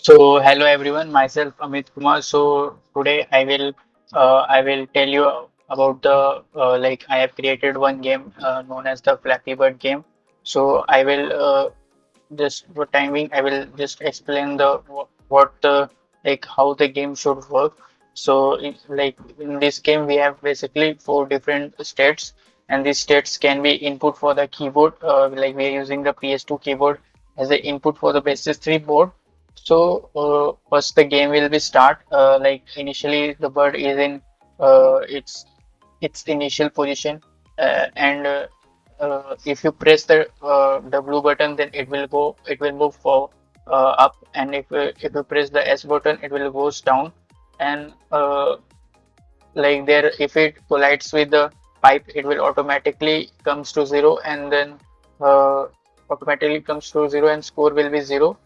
So hello everyone, myself Amit Kumar. So today I will tell you about the I have created one game known as the Flappy Bird game. So I will just for timing I will just explain the what the how the game should work. So in this game we have basically four different states, and these states can be input for the keyboard. Like we are using the PS2 keyboard as the input for the Basys 3 board. So first the game will be start. Like initially the bird is in its initial position, and if you press the blue button, then it will move for up, and if you press the S button, it will goes down, and like there if it collides with the pipe, it will automatically comes to zero, and then uh, automatically comes to zero, and score will be zero.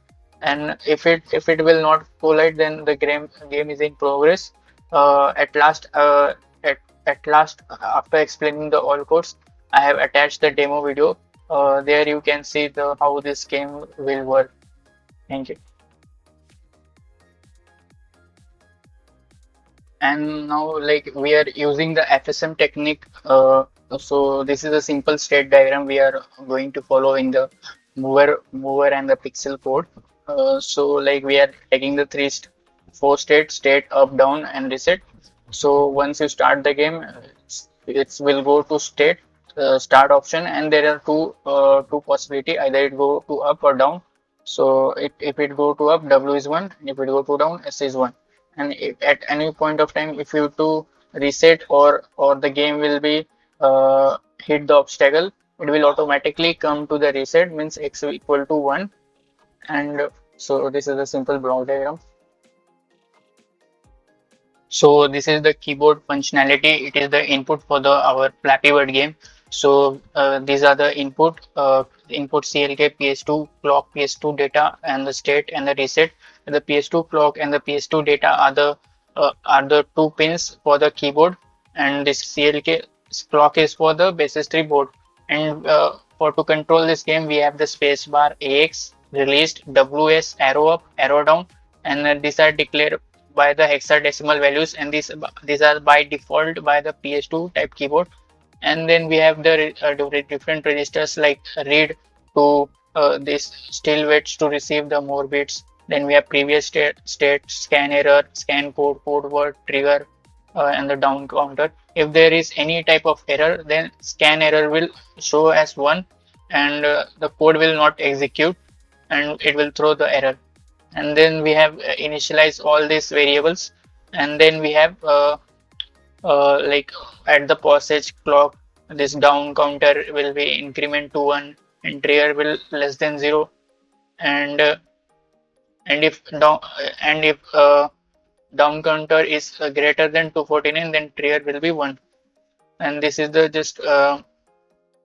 And if it will not collide, then the game is in progress. At last, at last, after explaining the all codes, I have attached the demo video. There you can see the how this game will work. Thank you. And now, like we are using the FSM technique. So this is a simple state diagram we are going to follow in the mover and the pixel code. So like we are taking the four states: state, up, down, and reset. So once you start the game, it will go to state start option, and there are two possibility: either it go to up or down. So if it go to up, W is one; if it go to down, S is one. And if, at any point of time, if you to reset, or the game will be hit the obstacle, it will automatically come to the reset, means x equal to 1. And so this is a simple block diagram. So this is the keyboard functionality. It is the input for the our Flappy Bird game. So these are the input CLK, PS2 clock, PS2 data, and the state and the reset. The PS2 clock and the PS2 data are the two pins for the keyboard, and this CLK clock is for the basis 3 board. And for to control this game, we have the spacebar AX released, WS arrow up, arrow down, and these are declared by the hexadecimal values, and these are by default by the PS2 type keyboard. And then we have the different registers like read to this still waits to receive the more bits. Then we have previous state, scan error, scan code, code word, trigger, and the down counter. If there is any type of error, then scan error will show as one, and the code will not execute, and it will throw the error. And then we have initialize all these variables, and then we have like at the passage clock, this down counter will be increment to 1, and trigger will less than 0. And and if down and if down counter is greater than 249, then trigger will be 1. And this is the just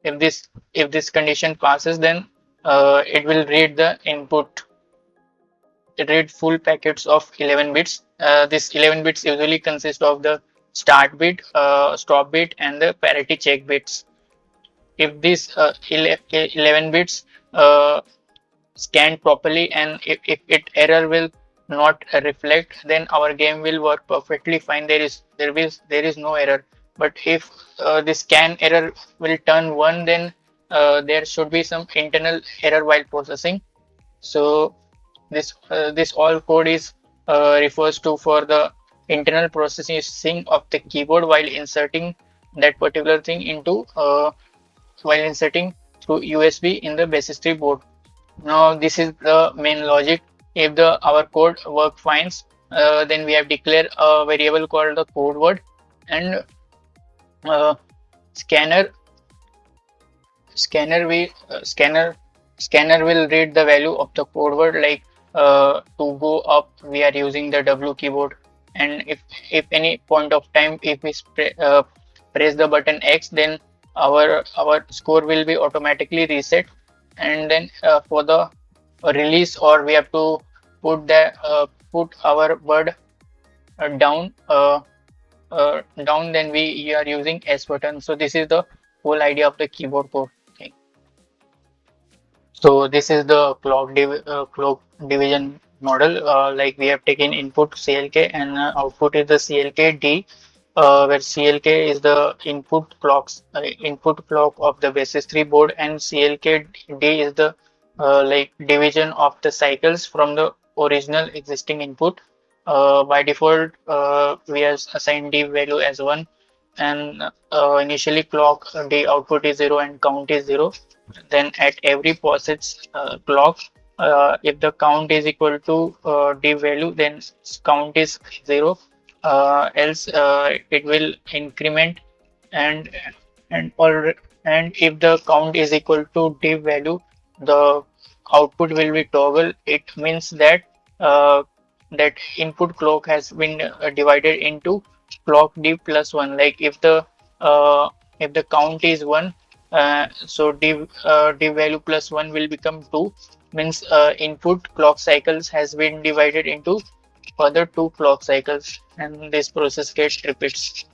if this condition passes, then it will read the input. It read full packets of 11 bits. This 11 bits usually consist of the start bit, stop bit, and the parity check bits. If these 11 bits scanned properly, and if it error will not reflect, then our game will work perfectly fine. There is no error. But if the scan error will turn 1, then there should be some internal error while processing. So this all code is refers to for the internal processing of the keyboard while inserting that particular thing into while inserting through USB in the Basis 3 board. Now this is the main logic. If the our code work finds, then we have declared a variable called the code word, and uh, scanner scanner we scanner scanner will read the value of the code word. Like to go up, we are using the W keyboard, and if any point of time, if we press the button X, then our score will be automatically reset. And then for the release, or we have to put our word down, then we are using S button. So this is the whole idea of the keyboard code. Okay. So this is the clock division model. Like we have taken input CLK and output is the CLK D, where CLK is the input clock of the Basys 3 board, and CLK D is the like division of the cycles from the original existing input. By default, we have assigned D value as 1, and initially clock D output is 0 and count is 0. Then at every POSIX clock, if the count is equal to D value, then count is 0. Else it will increment, and and or and if the count is equal to D value, the output will be toggle. It means that that input clock has been divided into clock D plus 1. Like if the count is 1, so d value plus 1 will become 2, means input clock cycles has been divided into further 2 clock cycles, and this process gets repeats.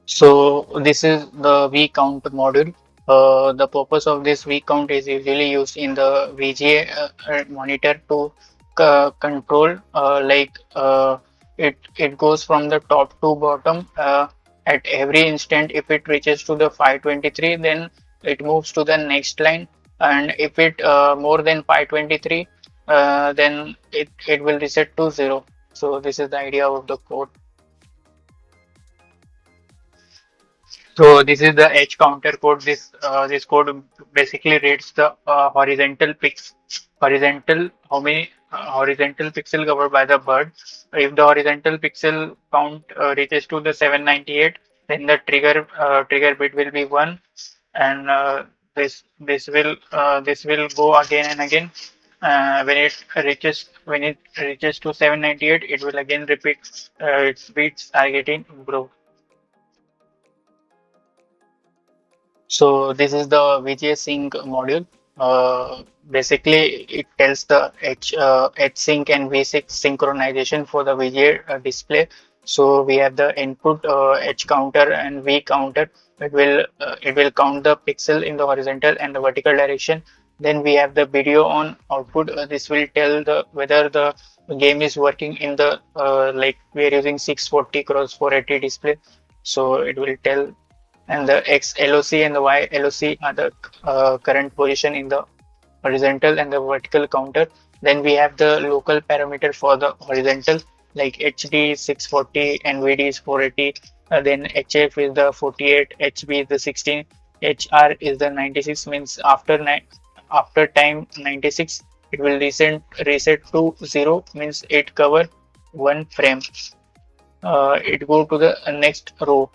So this is the V count module. The purpose of this V count is usually used in the VGA monitor to control it goes from the top to bottom at every instant. If it reaches to the 523, then it moves to the next line, and if it more than 523, then it will reset to 0. So this is the idea of the code. So this is the edge counter code. This code basically reads the horizontal how many horizontal pixel covered by the bird. If the horizontal pixel count reaches to the 798, then the trigger bit will be 1, and this will go again and again. When it reaches to 798, it will again repeat. Its bits are getting improved. So this is the VGA sync module. Basically, it tells the H sync and V sync synchronization for the VGA display. So we have the input H counter and V counter. It will count the pixel in the horizontal and the vertical direction. Then we have the video on output. This will tell the whether the game is working in the like we are using 640 cross 480 display. So it will tell, and the X LOC and the Y LOC are the current position in the horizontal and the vertical counter. Then we have the local parameter for the horizontal, like HD 640 and VD is 480. Then HF is the 48, HB is the 16, HR is the 96. Means after time 96, it will reset to 0. Means it cover one frame. It go to the next row,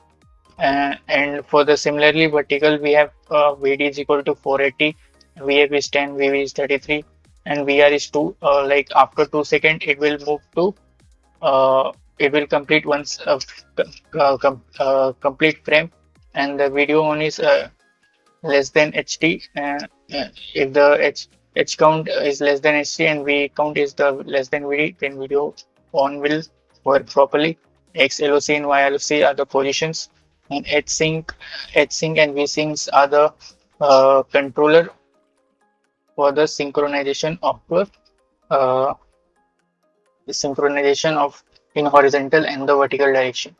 and for the similarly vertical, we have VD is equal to 480, VF is 10, VV is 33, and VR is 2. Like after 2 seconds, it will complete once complete frame, and the video on is less than HD. If the H count is less than HD and V count is the less than VD, then video on will work properly. X LOC and Y LOC are the positions, and H sync and V syncs are the controller for uh, the synchronization of in horizontal and the vertical direction.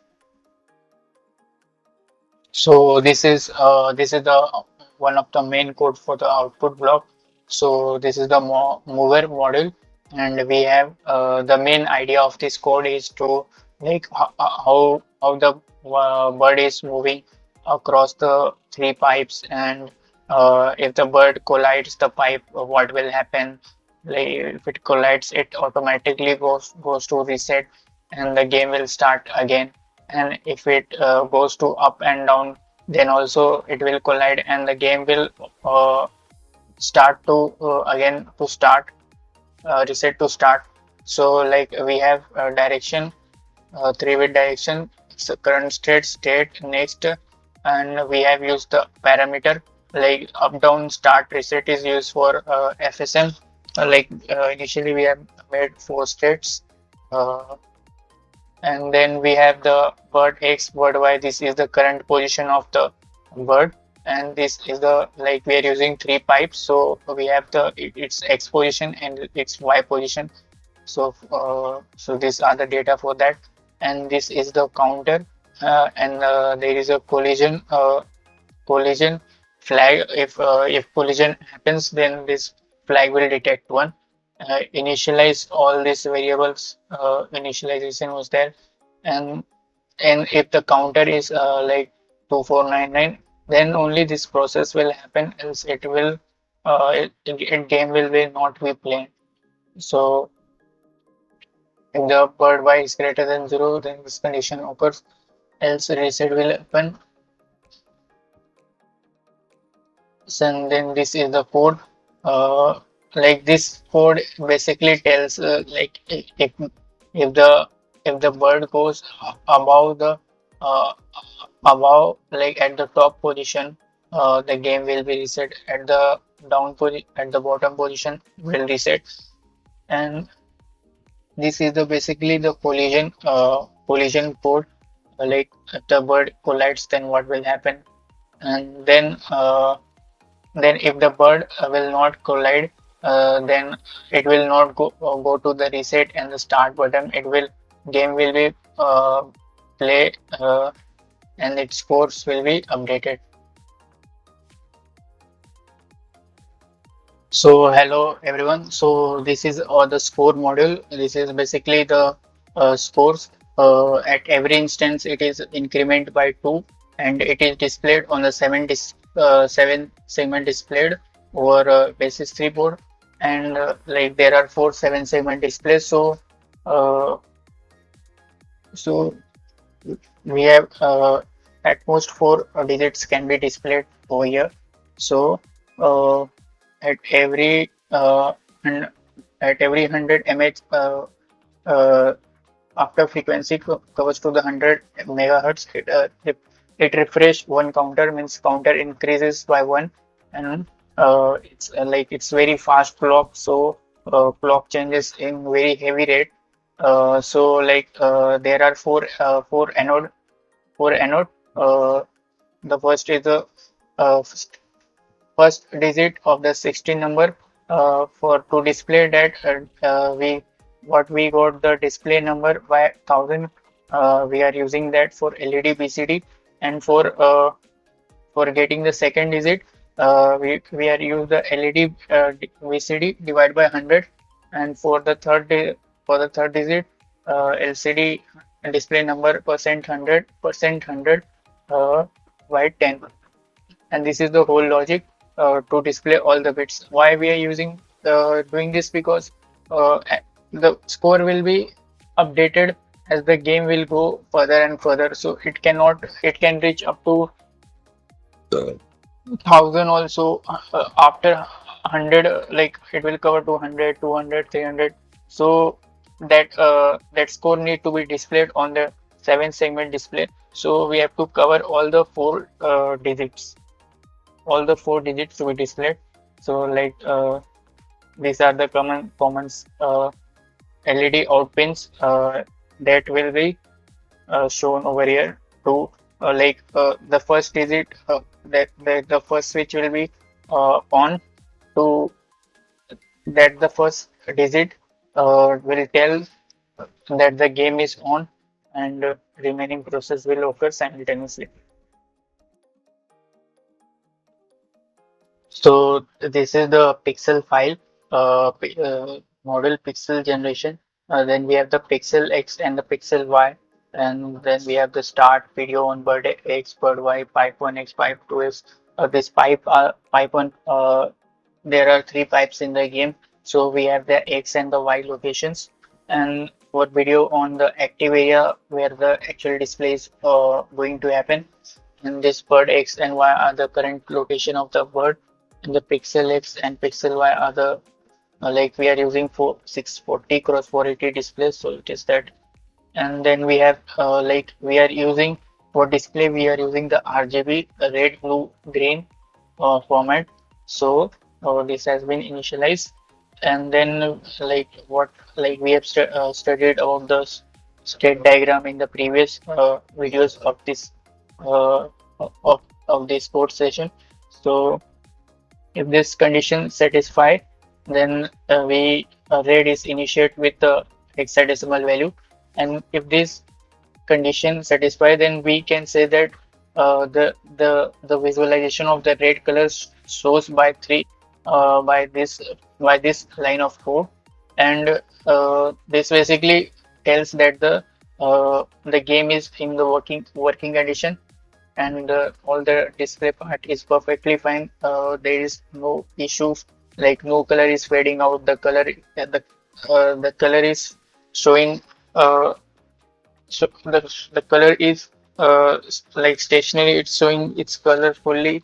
So this is the one of the main code for the output block. So this is the mover model, and we have the main idea of this code is to like how the bird is moving across the three pipes, and if the bird collides the pipe, what will happen? Like if it collides, it automatically goes to reset, and the game will start again. And if it goes to up and down, then also it will collide and the game will start to again to start reset to start. So like we have direction, three-bit direction, so current state next, and we have used the parameter like up down start reset is used for FSM. Initially we have made 4 states, uh, and then we have the bird X, bird Y. This is the current position of the bird. and this is the like we are using three pipes. So we have its X position and its Y position. So so these are the data for that, and this is the counter, and there is a collision flag. If collision happens, then this flag will detect one. Initialize all these variables. Initialization was there, and if the counter is like 2499, then only this process will happen, else it will game will not be playing. So if the bird y is greater than 0, then this condition occurs, else reset will happen. So then this is the code. Uh, like this code basically tells if the bird goes above the uh, above like at the top position, the game will be reset. At the at the bottom position will reset. And this is the basically the collision code. Like if the bird collides, then what will happen? And then if the bird will not collide, then it will not go to the reset and the start button. It will game will be play, and its scores will be updated. So hello everyone. So this is the score module. This is basically the scores. At every instance, it is increment by 2, and it is displayed on the 7 segment displayed over Basys 3 board. And like there are 4 7 segment displays. Uh, so we have at most 4 digits can be displayed over here. So uh, at every hun- at every 100 mH uh, after frequency covers to the 100 megahertz, it refresh one counter, means counter increases by one. And it's like it's very fast clock, so clock changes in very heavy rate. So like there are four anode. The first is the uh, first digit of the 16 number. For to display that, we what we got the display number by 1000. We are using that for LED BCD, and for getting the second digit, we are use the LED VCD divide by 100, and for the third digit, LCD display number percent 100 by 10. And this is the whole logic to display all the bits. Why we are using doing this? Because the score will be updated as the game will go further and further, so it can reach up to 1000 also. After 100, like it will cover 200, 200, 300. So that score need to be displayed on the 7 segment display. So we have to cover all the four digits to be displayed. So like these are the commons LED out pins that will be shown over here. To the first digit, the first switch will be on, to that the first digit will tell that the game is on, and remaining process will occur simultaneously. So this is the pixel file, model pixel generation. Then we have the pixel X and the pixel Y, and then we have the start video on bird X, bird Y, pipe 1X, pipe 2X. This pipe 1. There are three pipes in the game, so we have the X and the Y locations. And for video on the active area where the actual display is going to happen, and this bird X and Y are the current location of the bird, and the pixel X and pixel Y are the like we are using for 640 cross 480 displays, so it is that. And then we have like we are using for display, we are using the RGB, red, blue, green format. So this has been initialized. And then like we have studied about the state diagram in the previous videos of this uh, of of this code session. So if this condition satisfy, then we read is initiate with the hexadecimal value, and if this condition satisfy, then we can say that the visualization of the red colors shows by three by this line of code, and this basically tells that the game is in the working condition, and all the display part is perfectly fine. There is no issue, like no color is fading out. The color is showing. So the color is like stationary. It's showing its color fully.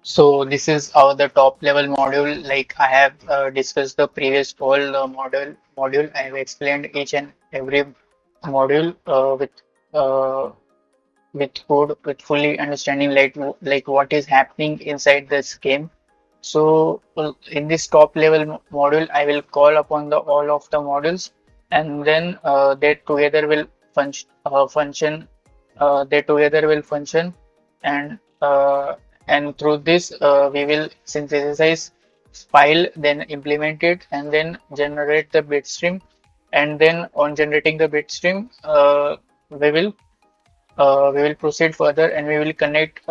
So this is our the top level module. Like I have discussed the previous all module. I have explained each and every module uh, with code, with fully understanding like what is happening inside this game. So in this top level module, I will call upon the all of the modules, and then they together will function. They together will function, and through this we will synthesize file, then implement it, and then generate the bit stream. And then on generating the bit stream, we will we will proceed further, and we will connect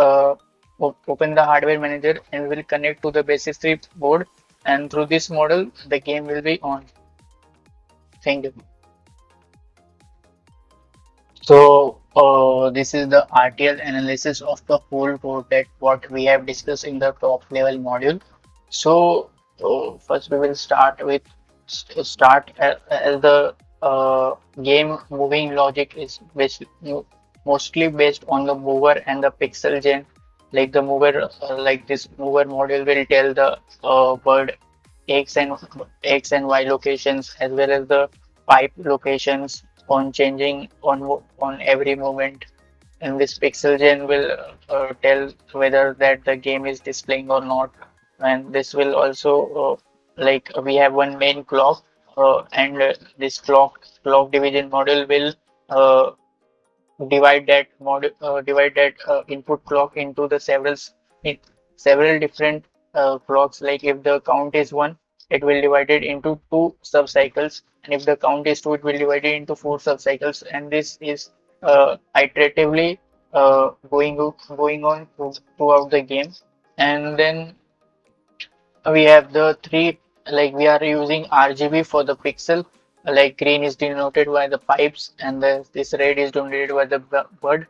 open the hardware manager, and we will connect to the Basys 3 board, and through this model the game will be on. Thank you. So this is the RTL analysis of the whole code that what we have discussed in the top level module. So first we will start with as the game moving logic is mostly based on the mover and the pixel gen. Like the mover, like this mover module will tell the bird X and Y locations, as well as the pipe locations on changing on every moment. And this pixel gen will tell whether that the game is displaying or not. And this will also like we have one main clock, and this clock division model will uh, divide that input clock into the in several different clocks. Like if the count is one, it will divide it into two subcycles, and if the count is two, it will divide it into four subcycles. And this is iteratively going on throughout the game. And then we have the three, like we are using RGB for the pixel, like green is denoted by the pipes, and this red is denoted by the bird.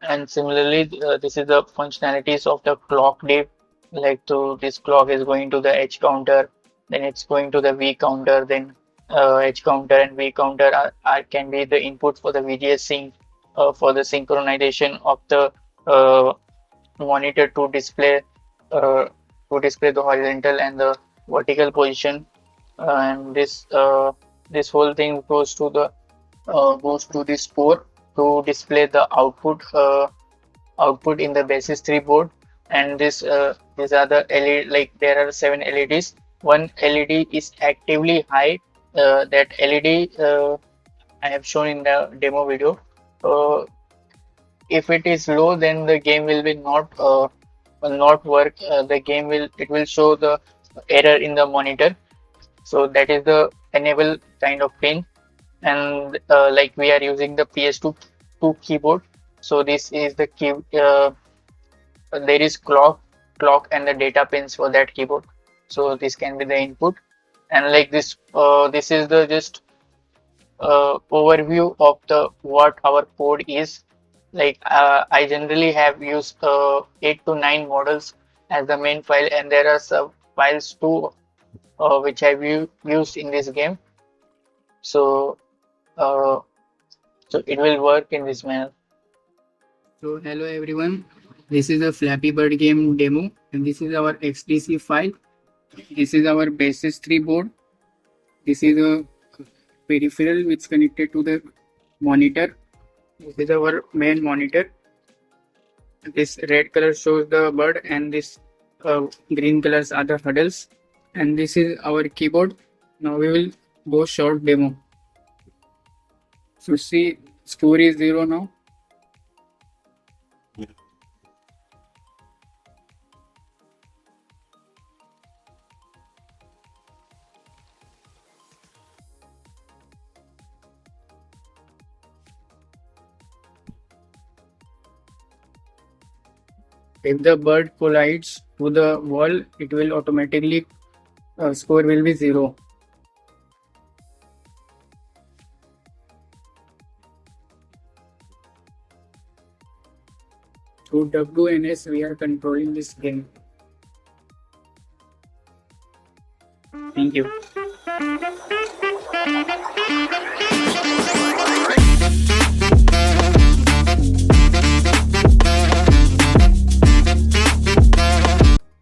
And similarly, this is the functionalities of the clock div. Like to this clock is going to the H counter, then it's going to the V counter, then H counter and V counter can be the input for the VGA sync, for the synchronization of the uh, monitor uh, to display the horizontal and the vertical position. And this whole thing goes to this port to display the output in the Basys 3 board. And these are the LED, like there are 7 LEDs. One LED is actively high. That LED I have shown in the demo video. If it is low, then the game will not work. The game will show the error in the monitor. So that is the enable kind of pin. And like we are using the PS2 keyboard. So this is the key. There is clock and the data pins for that keyboard. So this can be the input. And like this is the just overview of the what our code is. Like I generally have used 8 to 9 models as the main file, and there are some files too which I've used in this game. So uh, so it will work in this manner. So hello everyone, this is a Flappy Bird game demo, and this is our XDC file. This is our Basys 3 board. This is a peripheral which connected to the monitor. This is our main monitor. This red color shows the bird, and this green colors are the hurdles. And this is our keyboard. Now we will go short demo. So see, Score is 0 now. If the bird collides to the wall, it will automatically score will be 0. Through WNS, we are controlling this game. Thank you.